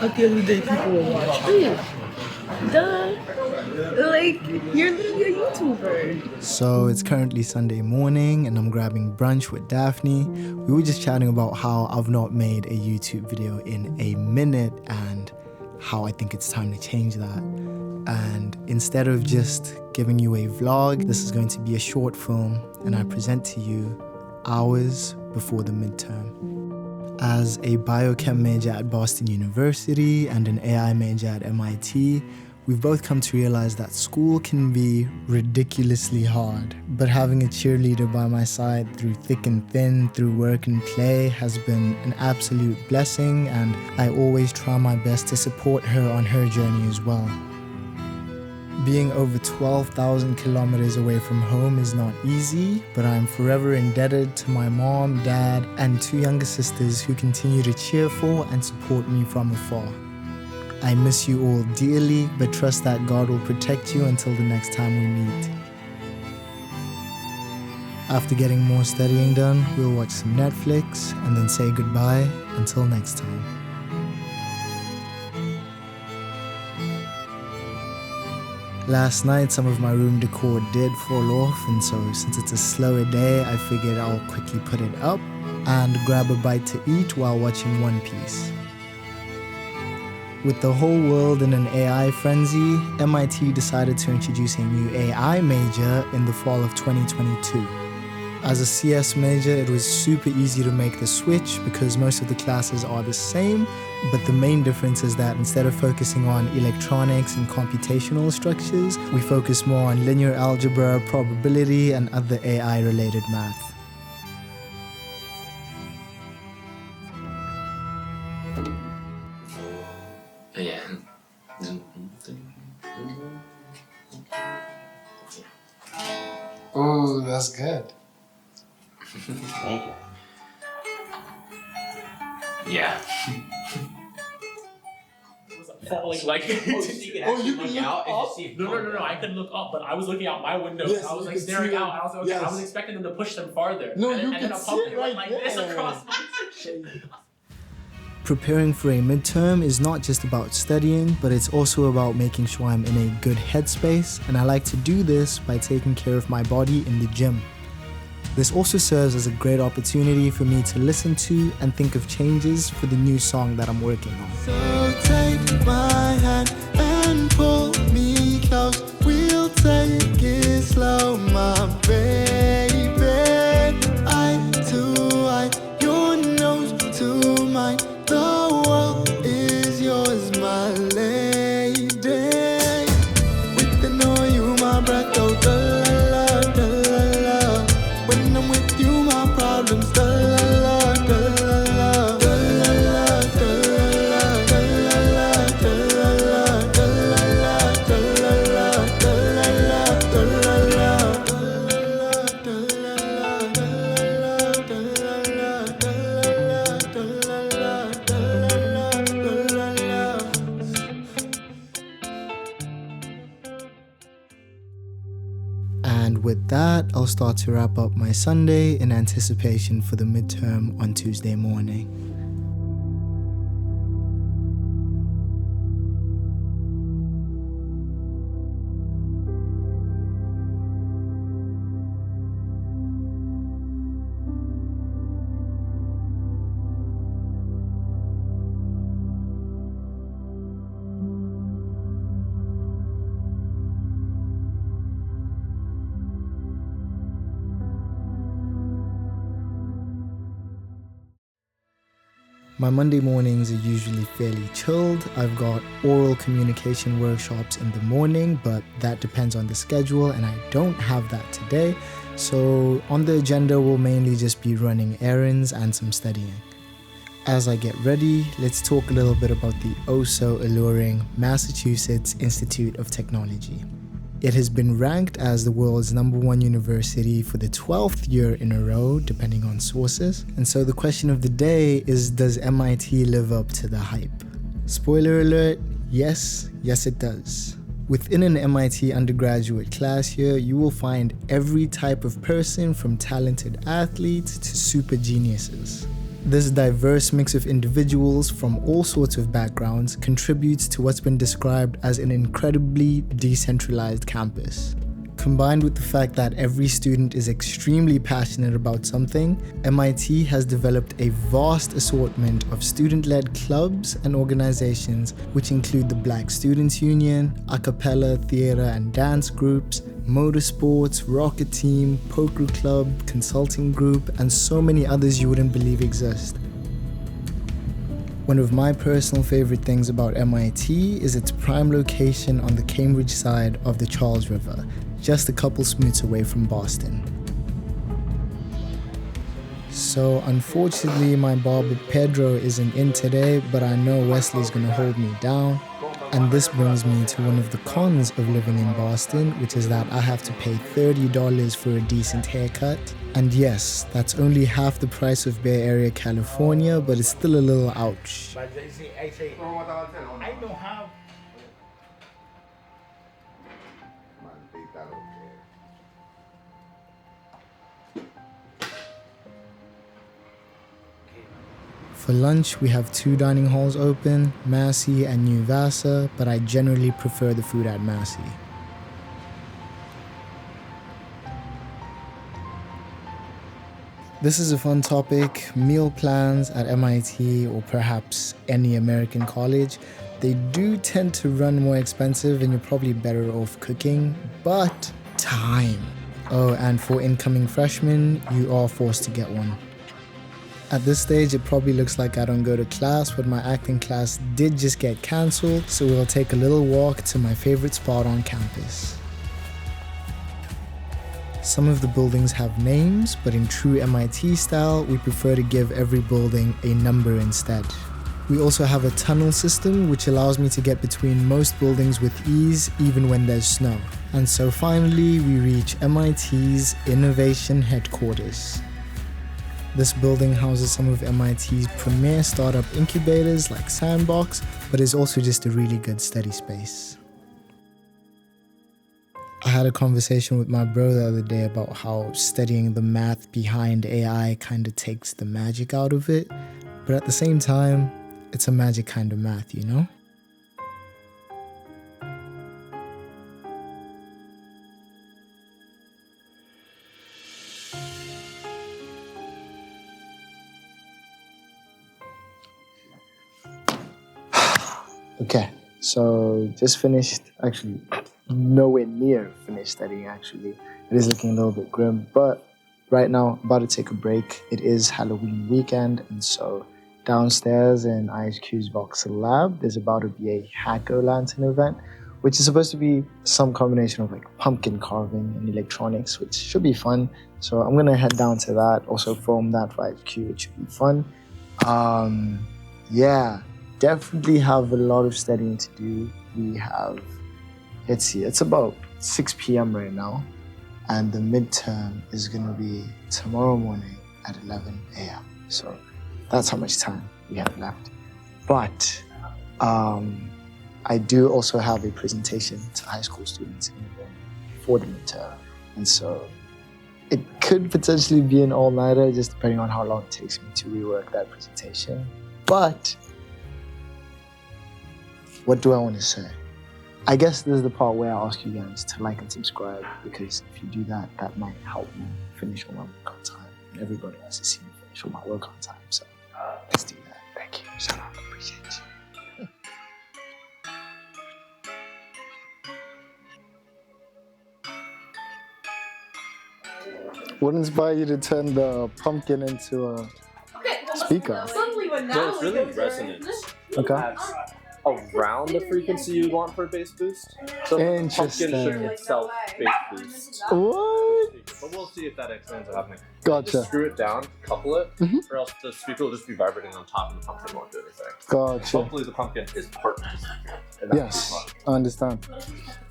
At the end of the day, people will watch me. Duh. Like, you're literally a YouTuber. So it's currently Sunday morning and I'm grabbing brunch with Daphne. We were just chatting about how I've not made a YouTube video in a minute and how I think it's time to change that. And instead of just giving you a vlog, this is going to be a short film and I present to you hours before the midterm. As a biochem major at Boston University and an AI major at MIT, we've both come to realize that school can be ridiculously hard, but having a cheerleader by my side through thick and thin, through work and play, has been an absolute blessing, and I always try my best to support her on her journey as well. Being over 12,000 kilometers away from home is not easy, but I'm forever indebted to my mom, dad, and 2 younger sisters who continue to cheer for and support me from afar. I miss you all dearly, but trust that God will protect you until the next time we meet. After getting more studying done, we'll watch some Netflix and then say goodbye until next time. Last night, some of my room decor did fall off, and so since it's a slower day, I figured I'll quickly put it up and grab a bite to eat while watching One Piece. With the whole world in an AI frenzy, MIT decided to introduce a new AI major in the fall of 2022. As a CS major, it was super easy to make the switch because most of the classes are the same, but the main difference is that instead of focusing on electronics and computational structures, we focus more on linear algebra, probability, and other AI-related math. Yeah. Oh, that's good. Thank you. Yeah. Falling like you can look out up? and just see. No. I couldn't look up, but I was looking out my window. Yes, I was you like can staring see out. it. And I was like, okay, Yes. I was expecting them to push them farther. No, and you then can a see pumpkin it right like there. this across my section. Preparing for a midterm is not just about studying, but it's also about making sure I'm in a good headspace, and I like to do this by taking care of my body in the gym. This also serves as a great opportunity for me to listen to and think of changes for the new song that I'm working on. So take my hand and pull me close. We'll take it slow, my baby. Eye to eye, your nose to mine. The world is yours, my lady. Within all you, my breath, oh, da-la-la, da-la-la. When I'm with you, my problems, da-la-la, da-la-la, da-la-la, da-la-la, da-la-la, da-la-la, da-la-la, da-la-la, da-la-la, And with that, I'll start to wrap up my Sunday in anticipation for the midterm on Tuesday morning. My Monday mornings are usually fairly chilled. I've got oral communication workshops in the morning, but that depends on the schedule and I don't have that today. So on the agenda will mainly just be running errands and some studying. As I get ready, let's talk a little bit about the oh-so-alluring Massachusetts Institute of Technology. It has been ranked as the world's #1 university for the 12th year in a row, depending on sources. And so the question of the day is, does MIT live up to the hype? Spoiler alert, yes it does. Within an MIT undergraduate class here, you will find every type of person from talented athletes to super geniuses. This diverse mix of individuals from all sorts of backgrounds contributes to what's been described as an incredibly decentralized campus. Combined with the fact that every student is extremely passionate about something, MIT has developed a vast assortment of student-led clubs and organizations, which include the Black Students Union, a cappella, theater and dance groups, motorsports, rocket team, poker club, consulting group, and so many others you wouldn't believe exist. One of my personal favorite things about MIT is its prime location on the Cambridge side of the Charles River, just a couple smoots away from Boston. So unfortunately my barber Pedro isn't in today, but I know Wesley's gonna hold me down. And this brings me to one of the cons of living in Boston, which is that I have to pay $30 for a decent haircut. And yes, that's only half the price of Bay Area, California, but it's still a little ouch. For lunch, we have 2 dining halls open, Massey and New Vassar, but I generally prefer the food at Massey. This is a fun topic. Meal plans at MIT or perhaps any American college, they do tend to run more expensive and you're probably better off cooking, but time. Oh, and for incoming freshmen, you are forced to get one. At this stage, it probably looks like I don't go to class, but my acting class did just get cancelled, so we'll take a little walk to my favorite spot on campus. Some of the buildings have names, but in true MIT style, we prefer to give every building a number instead. We also have a tunnel system, which allows me to get between most buildings with ease, even when there's snow. And so finally, we reach MIT's Innovation Headquarters. This building houses some of MIT's premier startup incubators like Sandbox, but is also just a really good study space. I had a conversation with my bro the other day about how studying the math behind AI kind of takes the magic out of it, but at the same time, it's a magic kind of math, you know? Okay, so just finished, actually nowhere near finished studying actually. It is looking a little bit grim, but right now about to take a break. It is Halloween weekend, and so downstairs in IHQ's Voxel Lab, there's about to be a Hack-O-Lantern event, which is supposed to be some combination of like pumpkin carving and electronics, which should be fun. So I'm gonna head down to that, also film that for IHQ, which should be fun. Yeah. Definitely have a lot of studying to do. We have, let's see, it's about 6 p.m. right now, and the midterm is going to be tomorrow morning at 11 a.m. So that's how much time we have left. But I do also have a presentation to high school students in the morning for the midterm, and so it could potentially be an all-nighter, just depending on how long it takes me to rework that presentation. But what do I want to say? I guess this is the part where I ask you guys to like and subscribe, because if you do that, that might help me finish on my work on time. And everybody wants to see me finish on my work on time. So let's do that. Thank you. Shout out. Appreciate you. What inspired you to turn the pumpkin into a speaker? Well, it's really resonance. Okay. Around the frequency you want for a bass boost. So the pumpkin should itself bass boost. What? But we'll see if that ends up happening. Gotcha. Just screw it down, couple it, or else the speaker will just be vibrating on top and the pumpkin won't do anything. Gotcha. Hopefully the pumpkin is part of the speaker. Yes, I understand.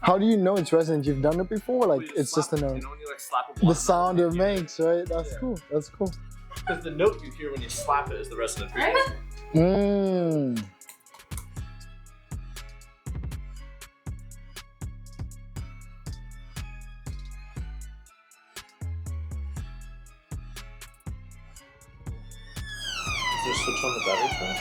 How do you know it's resonant? You've done it before? Like, it's just a note. You know when you like slap The sound it makes, right? That's cool. That's cool. Because the note you hear when you slap it is the resonant frequency. Just switch on the battery fan.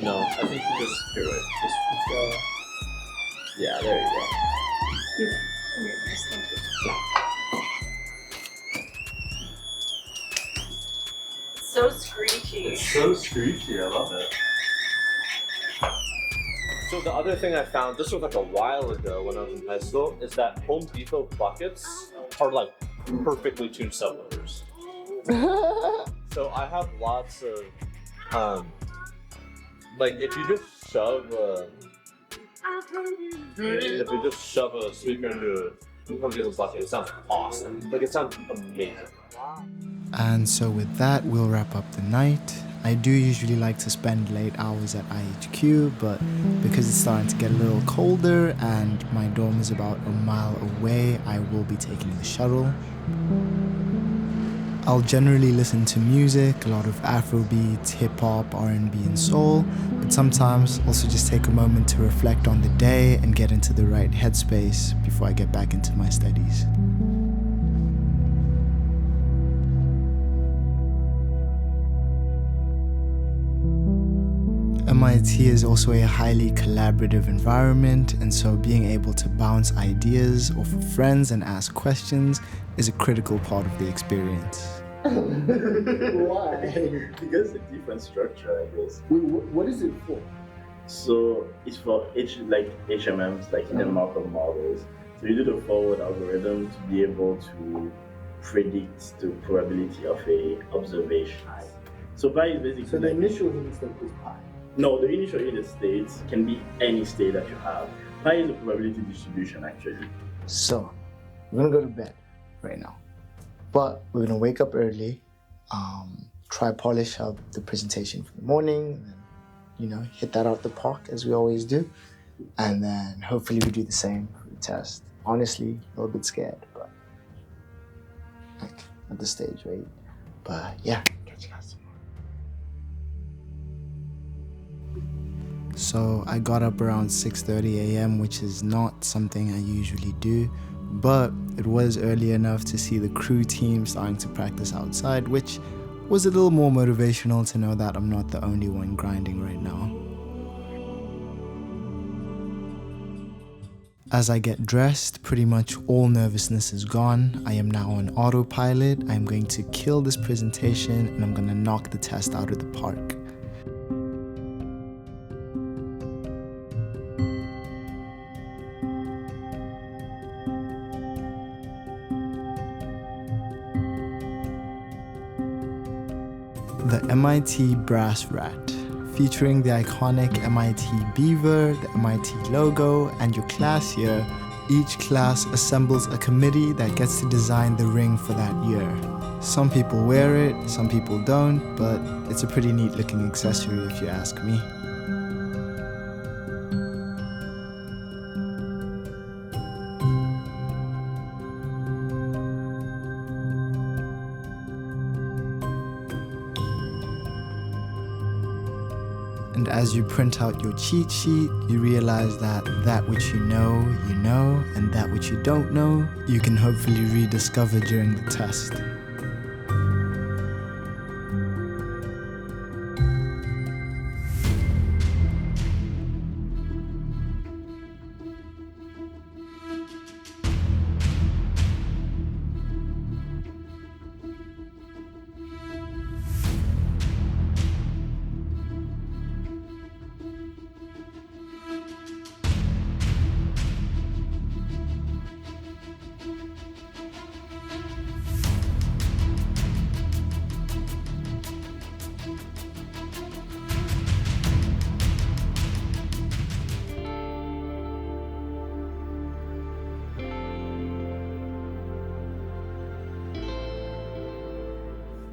No, I think you just here. Wait, just yeah. There you go. So screechy. It's so screechy. I love it. So the other thing I found, this was like a while ago when I was in high school, is that Home Depot buckets are like perfectly tuned subwoofers. So I have lots of, like if you just shove a speaker into a Home Depot bucket, it sounds awesome. Like it sounds amazing. And so with that, we'll wrap up the night. I do usually like to spend late hours at IHQ, but because it's starting to get a little colder and my dorm is about a mile away, I will be taking the shuttle. I'll generally listen to music, a lot of Afrobeats, hip-hop, R&B and soul, but sometimes also just take a moment to reflect on the day and get into the right headspace before I get back into my studies. MIT is also a highly collaborative environment, and so being able to bounce ideas off of friends and ask questions is a critical part of the experience. Why? Because it's a different structure, I guess. Wait, what is it for? So it's for HMMs, like hidden Markov models. So you do the forward algorithm to be able to predict the probability of a observation. So pi is basically So the initial hidden state is pi. No, the initial hidden state can be any state that you have. Pi is a probability distribution, actually. So, we're gonna go to bed right now. But we're gonna wake up early, try polish up the presentation for the morning, and hit that out the park as we always do. And then hopefully we do the same for the test. Honestly, a little bit scared, but like at the stage, right? But yeah, catch you guys tomorrow. So I got up around 6:30 a.m., which is not something I usually do, but it was early enough to see the crew team starting to practice outside, which was a little more motivational to know that I'm not the only one grinding right now. As I get dressed, pretty much all nervousness is gone. I am now on autopilot. I'm going to kill this presentation and I'm going to knock the test out of the park. The MIT Brass Rat, featuring the iconic MIT beaver, the MIT logo, and your class year. Each class assembles a committee that gets to design the ring for that year. Some people wear it, some people don't, but it's a pretty neat looking accessory if you ask me. And as you print out your cheat sheet, you realize that which you know, and that which you don't know, you can hopefully rediscover during the test.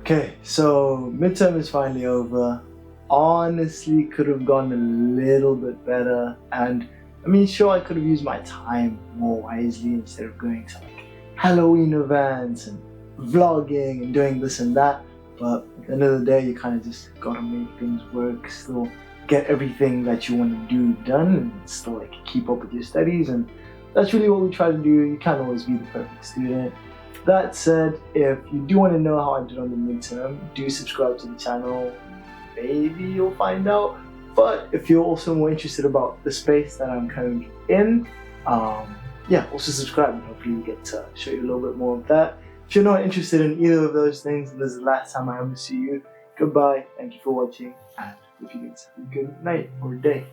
Okay, so midterm is finally over. Honestly, could have gone a little bit better, and I mean, sure, I could have used my time more wisely instead of going to like Halloween events and vlogging and doing this and that. But at the end of the day, you kind of just gotta make things work, still get everything that you want to do done, and still like keep up with your studies. And that's really what we try to do. You can't always be the perfect student, That said, if you do want to know how I did on the midterm, do subscribe to the channel. Maybe you'll find out. But if you're also more interested about the space that I'm currently in, yeah, also subscribe and hopefully we get to show you a little bit more of that. If you're not interested in either of those things, and this is the last time I ever see you, goodbye, thank you for watching, and if you get a good night or day.